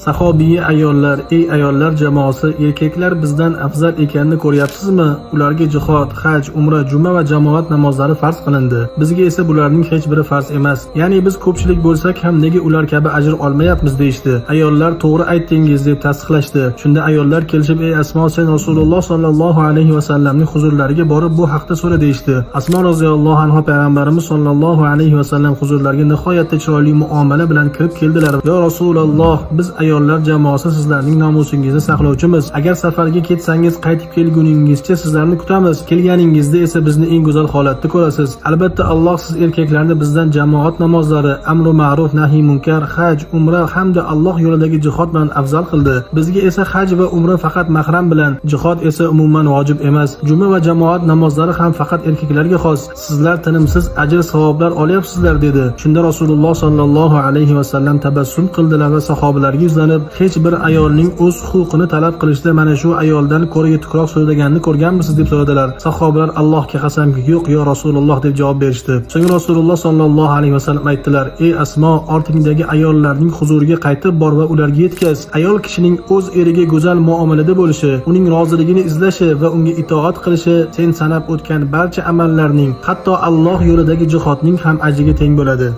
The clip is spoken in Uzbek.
Sahobiy ayollar: ey ayollar jamoasi, erkaklar bizdan afzal ekanini ko'ryapsizmi? Ularga jihod, haj, umra, juma va jamoat namozlari farz qilindi. Bizga esa bularning hech biri farz emas. Ya'ni biz ko'pchilik bo'lsak ham nega ular kabi ajr olmayapmiz deyishdi. Ayollar to'g'ri aytdingiz deb tasdiqlashdi. Shunda ayollar kelishib: ey Asmo, sen Rasululloh sollallohu alayhi va sallamning huzurlariga borib bu haqda so'ra deyishdi. Asmo roziyallohu anha payg'ambarimiz sollallohu alayhi va sallam huzurlariga nihoyatda chiroyli muomala bilan kirib keldilar. Yo Rasululloh, biz ayollar jamoasi sizlarning nomusingizni saqlovchimiz. Agar safarga ketsangiz qaytib kelguningizcha sizlarni kutamiz. Kelganingizda esa bizni eng go'zal holatda ko'rasiz. Albatta Alloh siz erkaklarni bizdan jamoat namozlari, amru ma'ruf, nahiy munkar, haj, umra hamda Alloh yo'lidagi jihod bilan afzal qildi. Bizga esa haj va umra faqat mahram bilan, jihod esa umuman vojib emas. Juma va jamoat namozlari ham faqat erkaklarga xos. Sizlar tinimsiz ajr savoblar olyapsizlar dedi. Shunda Rasululloh sollallohu alayhi va sallam tabassum qildilar va sahobalarga yuzlanib: hech bir ayolning o'z huquqini talab qilishda mana shu ayoldan ko'ra yetukroq so'zlaganini ko'rganmisiz deb so'radilar. Sahobalar Allohga qasamki, yo'q yo Rasululloh deb javob berishdi. So'ng Rasululloh sollallohu alayhi va sallam aytdilar: ey Asmo, ortingdagi ayollarning huzuriga qaytib bor va ularga yetkaz. Ayol kishining o'z eriga go'zal muomalada bo'lishi, uning roziligini izlashi va unga itoat qilishi sen sanab o'tgan barcha amallarning, hatto Alloh yo'lidagi jihodning ham ajriga teng bo'ladi.